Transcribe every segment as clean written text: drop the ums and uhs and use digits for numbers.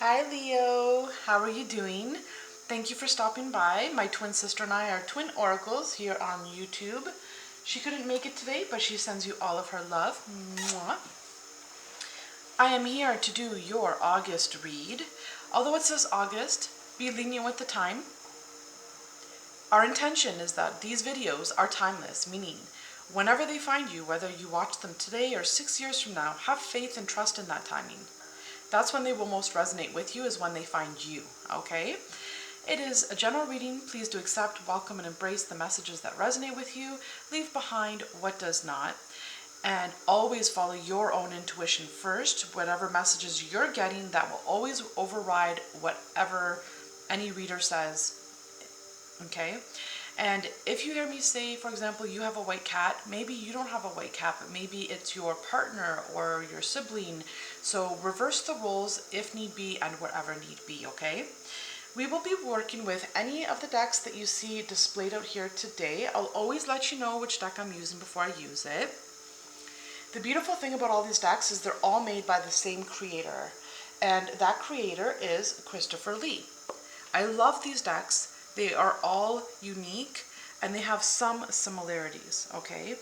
Hi Leo, how are you doing? Thank you for stopping by. My twin sister and I are twin oracles here on YouTube. She couldn't make it today, but she sends you all of her love. Mwah. I am here to do your August read. Although it says August, be lenient with the time. Our intention is that these videos are timeless, meaning whenever they find you, whether you watch them today or 6 years from now, have faith and trust in that timing. That's when they will most resonate with you, is when they find you, okay? It is a general reading. Please do accept, welcome, and embrace the messages that resonate with you. Leave behind what does not. And always follow your own intuition first. Whatever messages you're getting, that will always override whatever any reader says, okay? And if you hear me say, for example, you have a white cat, maybe you don't have a white cat, but maybe it's your partner or your sibling. So reverse the roles if need be and whatever need be, okay? We will be working with any of the decks that you see displayed out here today. I'll always let you know which deck I'm using before I use it. The beautiful thing about all these decks is they're all made by the same creator, and that creator is Christopher Lee. I love these decks. They are all unique and they have some similarities, okay?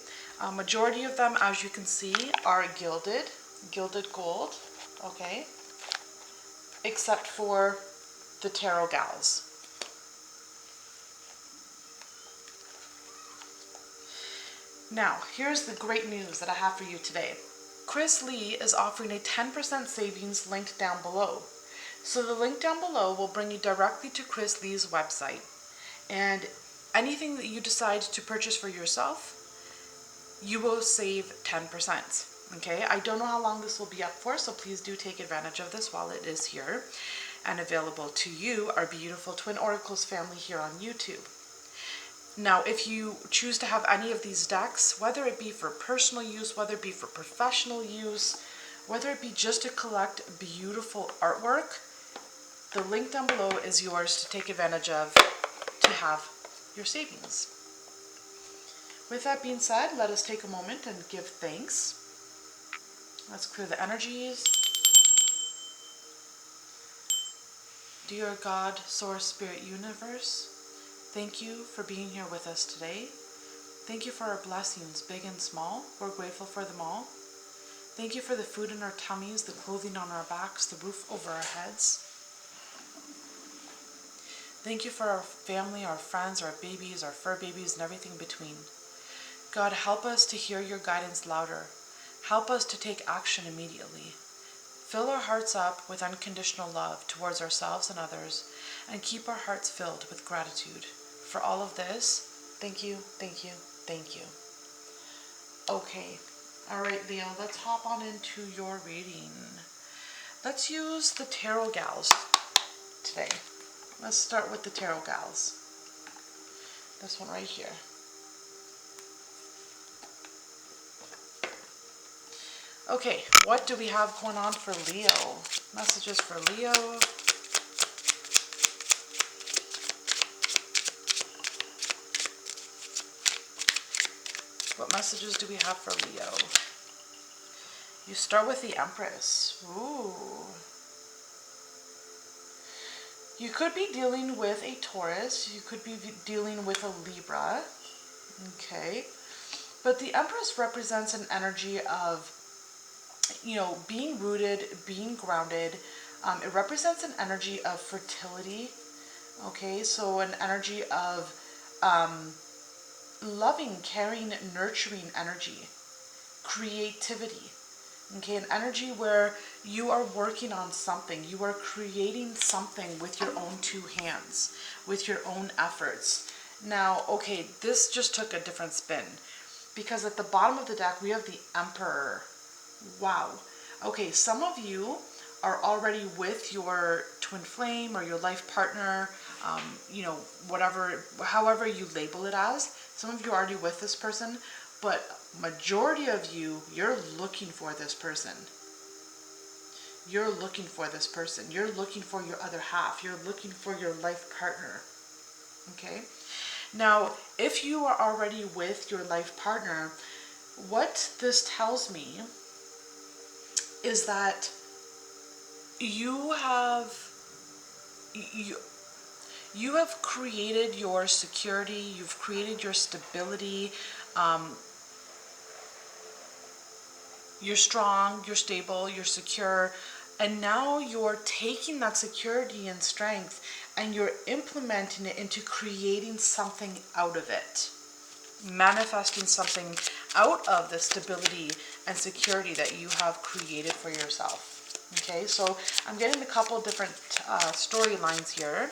Majority of them, as you can see, are gilded gold, okay? Except for the Tarot Gals. Now, here's the great news that I have for you today. Chris Lee is offering a 10% savings linked down below. So the link down below will bring you directly to Chris Lee's website. And anything that you decide to purchase for yourself, you will save 10%. Okay, I don't know how long this will be up for, so please do take advantage of this while it is here and available to you, our beautiful Twin Oracles family here on YouTube. Now, if you choose to have any of these decks, whether it be for personal use, whether it be for professional use, whether it be just to collect beautiful artwork, the link down below is yours to take advantage of to have your savings. With that being said, let us take a moment and give thanks. Let's clear the energies. Dear God, Source, Spirit, Universe, thank you for being here with us today. Thank you for our blessings, big and small. We're grateful for them all. Thank you for the food in our tummies, the clothing on our backs, the roof over our heads. Thank you for our family, our friends, our babies, our fur babies, and everything between. God, help us to hear your guidance louder. Help us to take action immediately. Fill our hearts up with unconditional love towards ourselves and others, and keep our hearts filled with gratitude. For all of this, thank you, thank you, thank you. Okay, all right, Leo, let's hop on into your reading. Let's use the Tarot Gals today. Let's start with the Tarot Gals. This one right here. Okay, what do we have going on for Leo? Messages for Leo. What messages do we have for Leo? You start with the Empress. Ooh. You could be dealing with a Taurus. You could be dealing with a Libra. Okay. But the Empress represents an energy of, you know, being rooted, being grounded. It represents an energy of fertility. Okay. So an energy of loving, caring, nurturing energy. Creativity. Okay, an energy where you are working on something. You are creating something with your own two hands, with your own efforts. Now, okay, this just took a different spin, because at the bottom of the deck, we have the Emperor. Wow. Okay, some of you are already with your twin flame or your life partner, you know, whatever, however you label it as. Some of you are already with this person, but majority of you, you're looking for this person. You're looking for this person. You're looking for your other half. You're looking for your life partner. Okay? Now, if you are already with your life partner, what this tells me is that you have you have created your security, you've created your stability. You're strong, you're stable, you're secure, and now you're taking that security and strength and you're implementing it into creating something out of it, manifesting something out of the stability and security that you have created for yourself. Okay, so I'm getting a couple of different storylines here.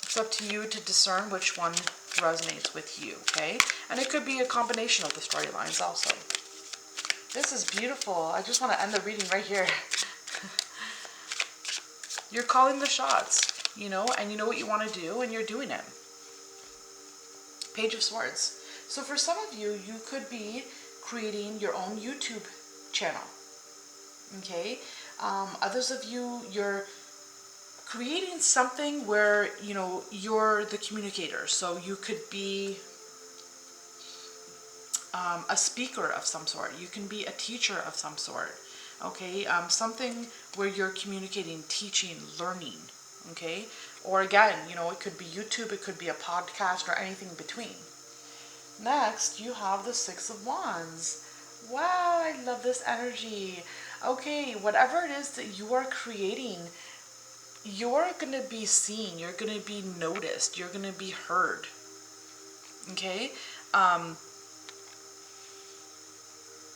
It's up to you to discern which one resonates with you, okay? And it could be a combination of the storylines also. This is beautiful. I just want to end the reading right here. You're calling the shots, you know, and you know what you want to do, and you're doing it. Page of Swords. So for some of you, you could be creating your own YouTube channel, okay? Others of you, you're creating something where, you know, you're the communicator. So you could be a speaker of some sort. You can be a teacher of some sort, okay? Something where you're communicating, teaching, learning, okay? Or again, you know, it could be YouTube, it could be a podcast, or anything in between. Next, you have the Six of Wands. Wow, I love this energy. Okay, whatever it is that you are creating, you're going to be seen, you're going to be noticed, you're going to be heard, okay?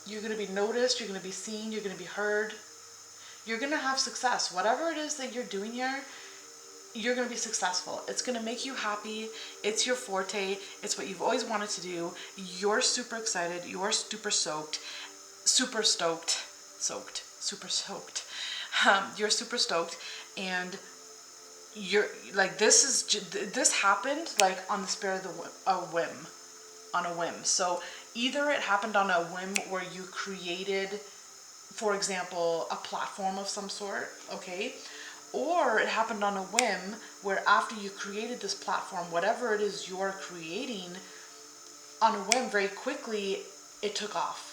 You're going to be noticed, you're going to be seen, you're going to be heard. You're going to have success. Whatever it is that you're doing here, you're going to be successful. It's going to make you happy. It's your forte. It's what you've always wanted to do. You're super excited. You're super stoked. You're super stoked. And you're like, this happened like on the spur of a whim. So either it happened on a whim where you created, for example, a platform of some sort, okay? Or it happened on a whim where after you created this platform, whatever it is you're creating, on a whim, very quickly, it took off.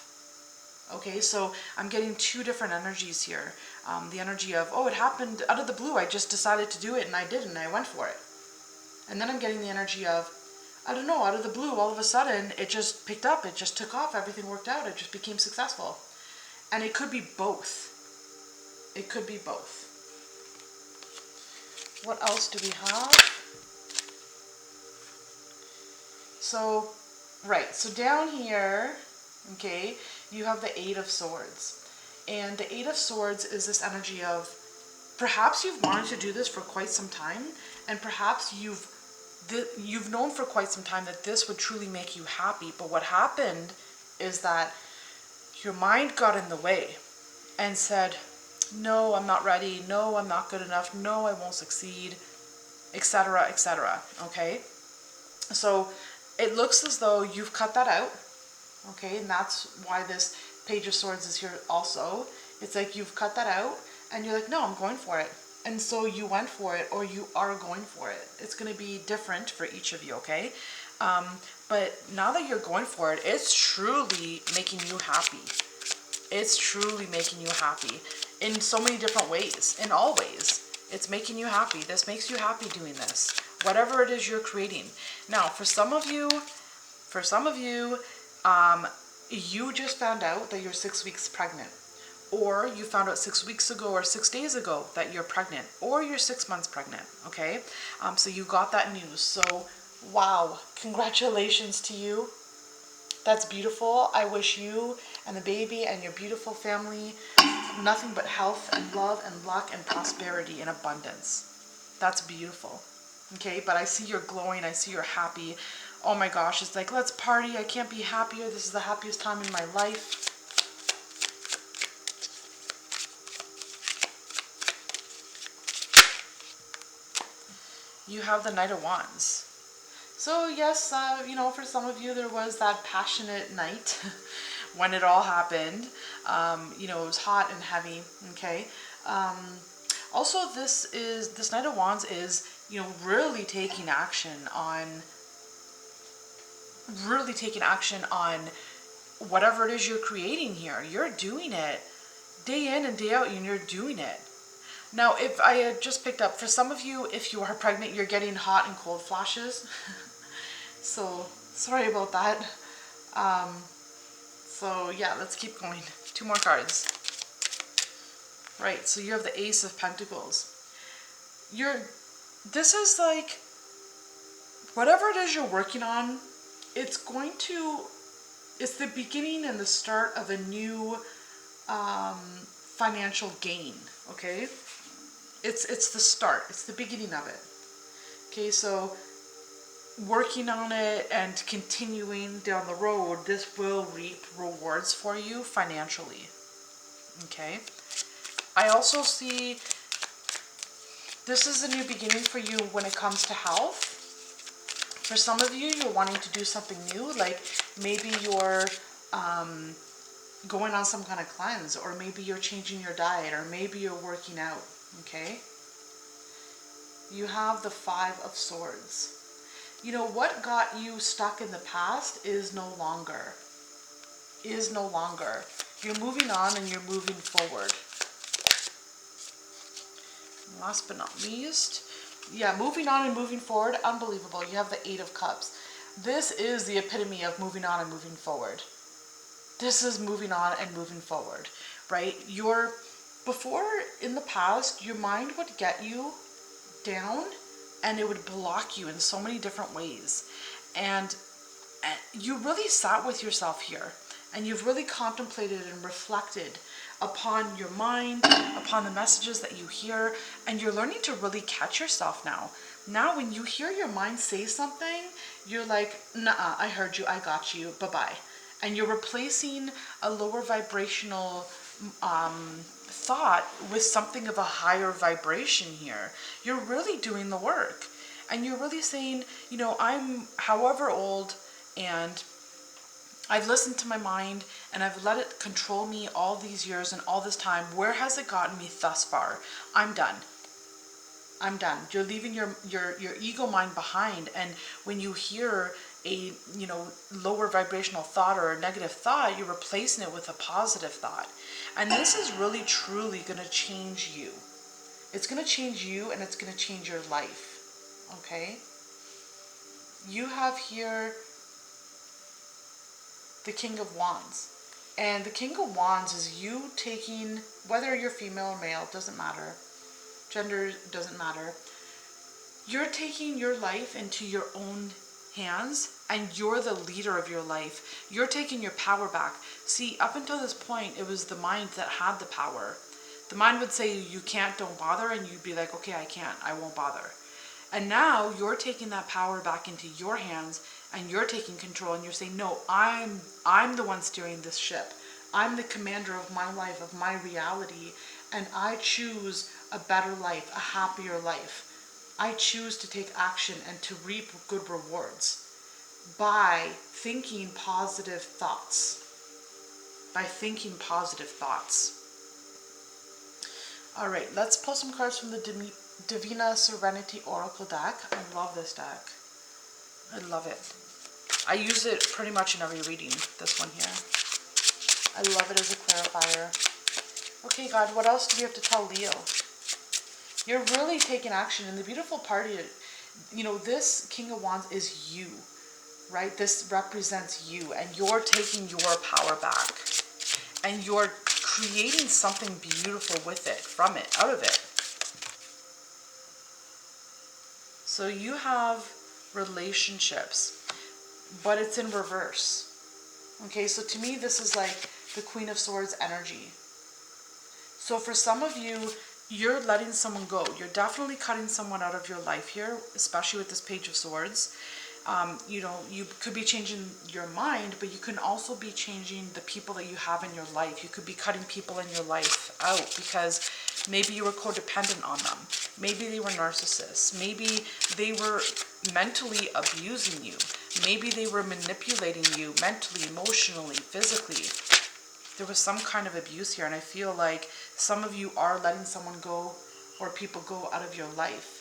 Okay, so I'm getting two different energies here. The energy of, oh, it happened out of the blue. I just decided to do it and I did, and I went for it. And then I'm getting the energy of, I don't know, out of the blue, all of a sudden, it just picked up, it just took off, everything worked out, it just became successful. And it could be both. It could be both. What else do we have? So, right, so down here, okay, you have the Eight of Swords. And the Eight of Swords is this energy of, perhaps you've wanted to do this for quite some time, and perhaps you've known for quite some time that this would truly make you happy, but what happened is that your mind got in the way and said, no, I'm not ready, no, I'm not good enough, no, I won't succeed, etc., etc., okay? So it looks as though you've cut that out, okay? And that's why this Page of Swords is here also. It's like you've cut that out and you're like, no, I'm going for it. And so you went for it, or you are going for it. It's going to be different for each of you, okay? But now that you're going for it, it's truly making you happy. It's truly making you happy in so many different ways, in all ways. It's making you happy. This makes you happy doing this, whatever it is you're creating. Now, for some of you, you just found out that you're 6 weeks pregnant. Or you found out 6 weeks ago or 6 days ago that you're pregnant, or you're 6 months pregnant, okay? So you got that news. So, wow, congratulations to you. That's beautiful. I wish you and the baby and your beautiful family nothing but health and love and luck and prosperity and abundance. That's beautiful, okay? But I see you're glowing. I see you're happy. Oh my gosh, it's like, let's party. I can't be happier. This is the happiest time in my life. You have the Knight of Wands. So yes, you know, for some of you there was that passionate night when it all happened. You know, it was hot and heavy, okay? Also, this Knight of Wands is, you know, really taking action on whatever it is you're creating here. You're doing it day in and day out, and you're doing it. Now, if I had just picked up, for some of you, if you are pregnant, you're getting hot and cold flashes. So, sorry about that. So yeah, let's keep going. 2 more cards. Right, so you have the Ace of Pentacles. This is like, whatever it is you're working on, it's the beginning and the start of a new financial gain, okay? It's the start, it's the beginning of it. Okay, so working on it and continuing down the road, this will reap rewards for you financially, okay? I also see this is a new beginning for you when it comes to health. For some of you, you're wanting to do something new, like maybe you're going on some kind of cleanse, or maybe you're changing your diet, or maybe you're working out, okay? You have the 5 of Swords. You know, what got you stuck in the past is no longer. You're moving on and you're moving forward. Last but not least, yeah, moving on and moving forward, unbelievable. You have the 8 of Cups. This is the epitome of moving on and moving forward. This is moving on and moving forward, right? Before, in the past, your mind would get you down and it would block you in so many different ways. And you really sat with yourself here and you've really contemplated and reflected upon your mind, upon the messages that you hear, and you're learning to really catch yourself now. Now when you hear your mind say something, you're like, nah, I heard you, I got you, bye-bye. And you're replacing a lower vibrational thought with something of a higher vibration here. You're really doing the work. And you're really saying, you know, I'm however old and I've listened to my mind and I've let it control me all these years and all this time. Where has it gotten me thus far? I'm done. I'm done. You're leaving your ego mind behind. And when you hear a, you know, lower vibrational thought or a negative thought, you're replacing it with a positive thought. And this is really truly going to change you. It's going to change you and it's going to change your life. Okay? You have here the King of Wands. And the King of Wands is you taking, whether you're female or male, doesn't matter. Gender doesn't matter. You're taking your life into your own hands and you're the leader of your life. You're taking your power back. See, up until this point, it was the mind that had the power. The mind would say, you can't, don't bother, and you'd be like, okay, I can't, I won't bother. And now you're taking that power back into your hands and you're taking control and you're saying, no, I'm the one steering this ship. I'm the commander of my life, of my reality, and I choose a better life, a happier life. I choose to take action and to reap good rewards by thinking positive thoughts. By thinking positive thoughts. All right, let's pull some cards from the Divina Serenity Oracle deck. I love this deck. I love it. I use it pretty much in every reading, this one here. I love it as a clarifier. Okay, God, what else do we have to tell Leo? You're really taking action, and the beautiful part is, you know, this King of Wands is you, right? This represents you, and you're taking your power back, and you're creating something beautiful with it, from it, out of it. So you have relationships, but it's in reverse. Okay, so to me, this is like the Queen of Swords energy. So for some of you, you're letting someone go. You're definitely cutting someone out of your life here, especially with this Page of Swords. You know, you could be changing your mind, but you can also be changing the people that you have in your life. You could be cutting people in your life out because maybe you were codependent on them. Maybe they were narcissists. Maybe they were mentally abusing you. Maybe they were manipulating you mentally, emotionally, physically. There was some kind of abuse here, and I feel like some of you are letting someone go or people go out of your life.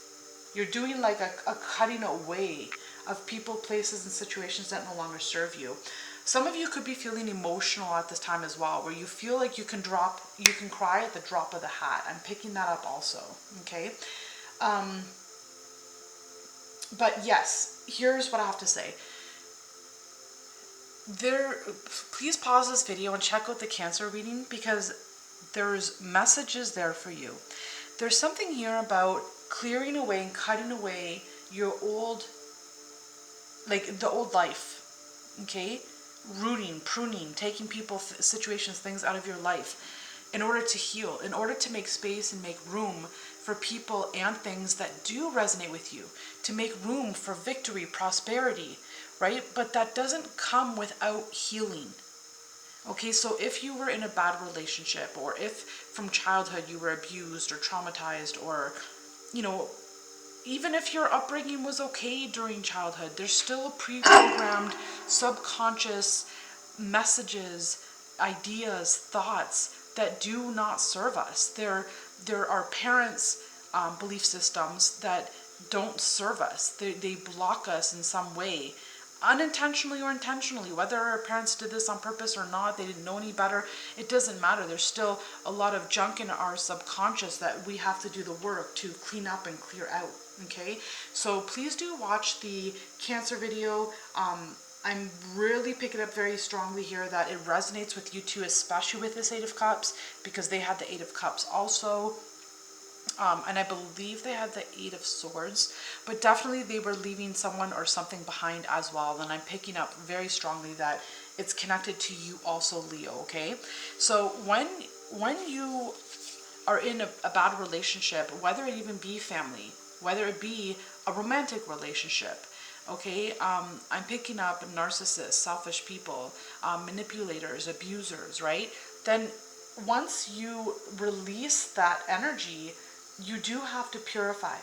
You're doing like a cutting away of people, places, and situations that no longer serve you. Some of you could be feeling emotional at this time as well, where you feel like you can cry at the drop of the hat. I'm picking that up also, okay? But yes, here's what I have to say. Please pause this video and check out the Cancer reading, because there's messages there for you. There's something here about clearing away and cutting away your old, like the old life, okay? Rooting, pruning, taking people, situations, things out of your life in order to heal, in order to make space and make room for people and things that do resonate with you, to make room for victory, prosperity, right? But that doesn't come without healing. Okay, so if you were in a bad relationship, or if from childhood you were abused or traumatized, or, you know, even if your upbringing was okay during childhood, there's still pre-programmed subconscious messages, ideas, thoughts that do not serve us. There are parents' belief systems that don't serve us. They block us in some way, unintentionally or intentionally. Whether our parents did this on purpose or not, they didn't know any better, it doesn't matter. There's still a lot of junk in our subconscious that we have to do the work to clean up and clear out. Okay, so please do watch the Cancer video. I'm really picking up very strongly here that it resonates with you too, especially with this 8 of Cups, because they had the 8 of Cups also. And I believe they had the 8 of Swords, but definitely they were leaving someone or something behind as well. And I'm picking up very strongly that it's connected to you also, Leo, okay? So when you are in a bad relationship, whether it even be family, whether it be a romantic relationship, okay, I'm picking up narcissists, selfish people, manipulators, abusers, right? Then once you release that energy, you do have to purify.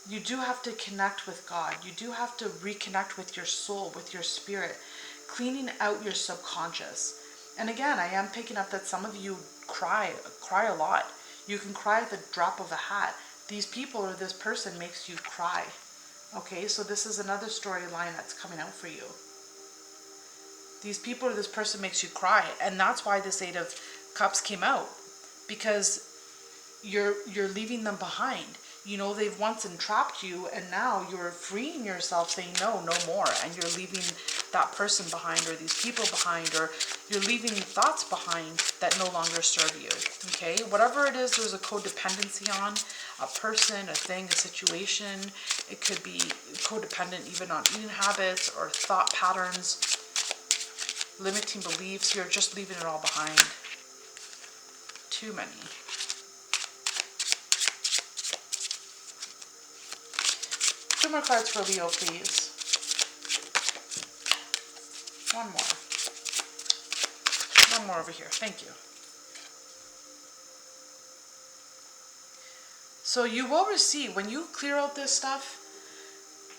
You do have to connect with God. You do have to reconnect with your soul, with your spirit, cleaning out your subconscious. And again, I am picking up that some of you cry a lot. You can cry at the drop of a hat. These people or this person makes you cry. Okay, so this is another storyline that's coming out for you. These people or this person makes you cry, and that's why this 8 of Cups came out, because you're leaving them behind. You know, they've once entrapped you, and now you're freeing yourself, saying no more, and you're leaving that person behind, or these people behind, or you're leaving thoughts behind that no longer serve you. Okay, whatever it is, there's a codependency on a person, a thing, a situation. It could be codependent even on eating habits or thought patterns, limiting beliefs. You're just leaving it all behind. Too many. Two more cards for Leo, please. One more. One more over here. Thank you. So you will receive, when you clear out this stuff,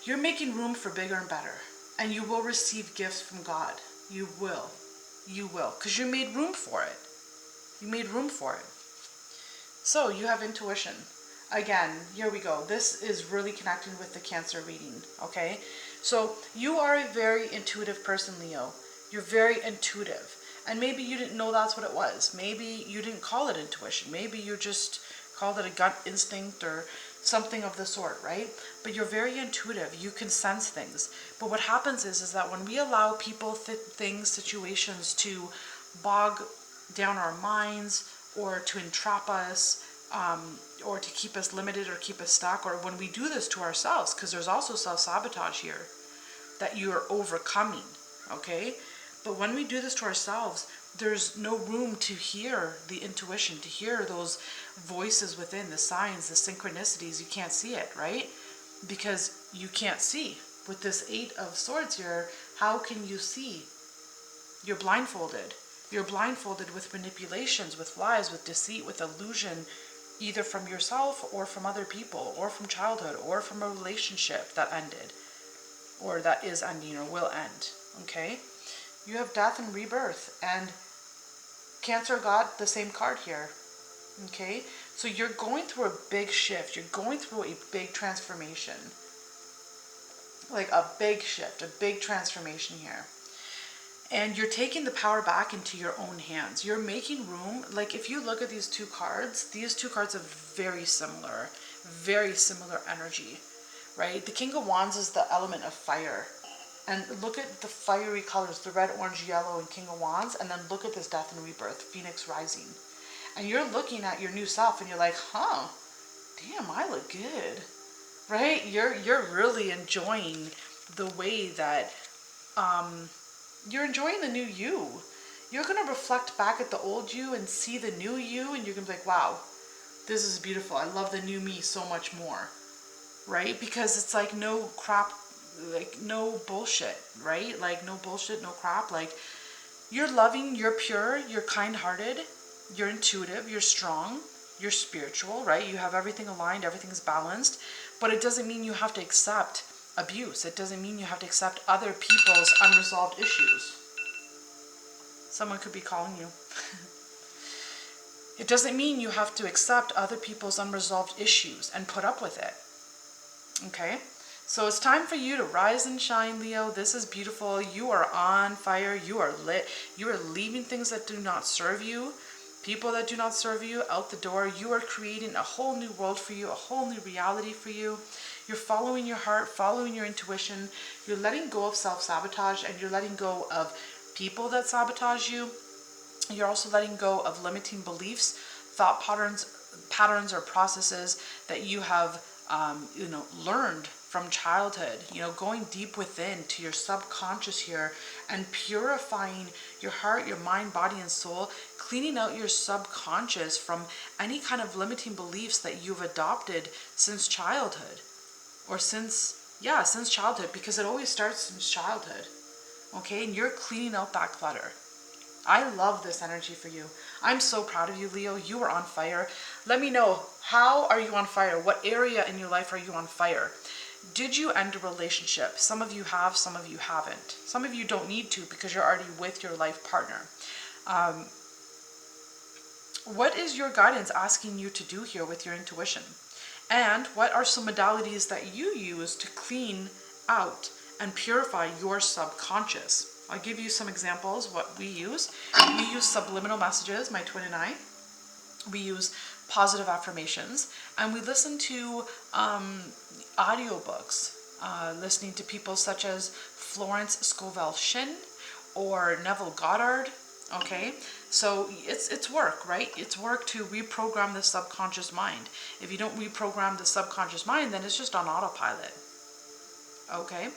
you're making room for bigger and better. And you will receive gifts from God. You will. You will. Because you made room for it. You made room for it. So you have intuition. Again, here we go. This is really connecting with the Cancer reading, okay? So you are a very intuitive person, Leo. You're very intuitive. And maybe you didn't know that's what it was. Maybe you didn't call it intuition. Maybe you just called it a gut instinct or something of the sort, right? But you're very intuitive. You can sense things. But what happens is that when we allow people, things, situations to bog down our minds, or to entrap us, or to keep us limited or keep us stuck, or when we do this to ourselves, because there's also self-sabotage here that you are overcoming, okay? But when we do this to ourselves, there's no room to hear the intuition, to hear those voices within, the signs, the synchronicities. You can't see it, right? Because you can't see. With this 8 of Swords here, how can you see? You're blindfolded. You're blindfolded with manipulations, with lies, with deceit, with illusion, either from yourself or from other people, or from childhood, or from a relationship that ended, or that is ending or will end, okay? You have death and rebirth, and Cancer got the same card here, okay? So you're going through a big shift. You're going through a big transformation. Like a big shift, a big transformation here. And you're taking the power back into your own hands. You're making room. Like if you look at these two cards are very similar energy, right? The King of Wands is the element of fire. And look at the fiery colors, the red, orange, yellow, and King of Wands. And then look at this death and rebirth, Phoenix rising. And you're looking at your new self and you're like, huh, damn, I look good, right? You're really enjoying the way that, you're enjoying the new you. You're going to reflect back at the old you and see the new you, and you're going to be like, wow, this is beautiful. I love the new me so much more, right? Because it's like no crap, like no bullshit, right? Like no bullshit, no crap. Like you're loving, you're pure, you're kind-hearted, you're intuitive, you're strong, you're spiritual, right? You have everything aligned, everything's balanced, but it doesn't mean you have to accept abuse. It doesn't mean you have to accept other people's unresolved issues. Someone could be calling you. It doesn't mean you have to accept other people's unresolved issues and put up with it. Okay? So it's time for you to rise and shine, Leo. This is beautiful. You are on fire. You are lit. You are leaving things that do not serve you, people that do not serve you, out the door. You are creating a whole new world for you, a whole new reality for you. You're following your heart, following your intuition. You're letting go of self-sabotage, and you're letting go of people that sabotage you. You're also letting go of limiting beliefs, thought patterns or processes that you have, learned from childhood. Going deep within to your subconscious here and purifying your heart, your mind, body, and soul, cleaning out your subconscious from any kind of limiting beliefs that you've adopted since childhood. Or since childhood, because it always starts since childhood. Okay, and you're cleaning out that clutter. I love this energy for you. I'm so proud of you, Leo. You are on fire. Let me know, how are you on fire? What area in your life are you on fire? Did you end a relationship? Some of you have, some of you haven't. Some of you don't need to because you're already with your life partner. What is your guidance asking you to do here with your intuition? And what are some modalities that you use to clean out and purify your subconscious? I'll give you some examples what we use. We use subliminal messages, my twin and I. We use positive affirmations, and we listen to audiobooks, listening to people such as Florence Scovel Shinn or Neville Goddard. Okay, so it's work, right? It's work to reprogram the subconscious mind. If you don't reprogram the subconscious mind, then it's just on autopilot. Okay,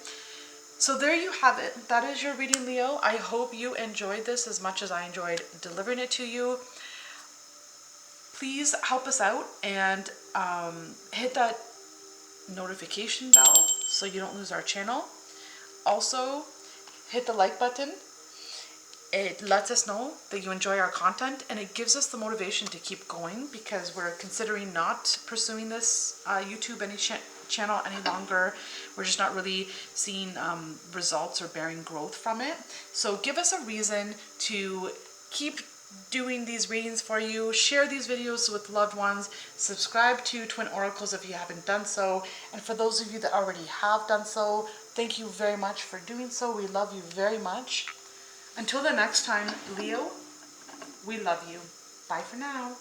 so there you have it. That is your reading, Leo. I hope you enjoyed this as much as I enjoyed delivering it to you. Please help us out and hit that notification bell so you don't lose our channel. Also, hit the like button. It lets us know that you enjoy our content, and it gives us the motivation to keep going, because we're considering not pursuing this YouTube channel any longer. We're just not really seeing results or bearing growth from it. So give us a reason to keep doing these readings for you. Share these videos with loved ones. Subscribe to Twin Oracles if you haven't done so. And for those of you that already have done so, thank you very much for doing so. We love you very much. Until the next time, Leo, we love you. Bye for now.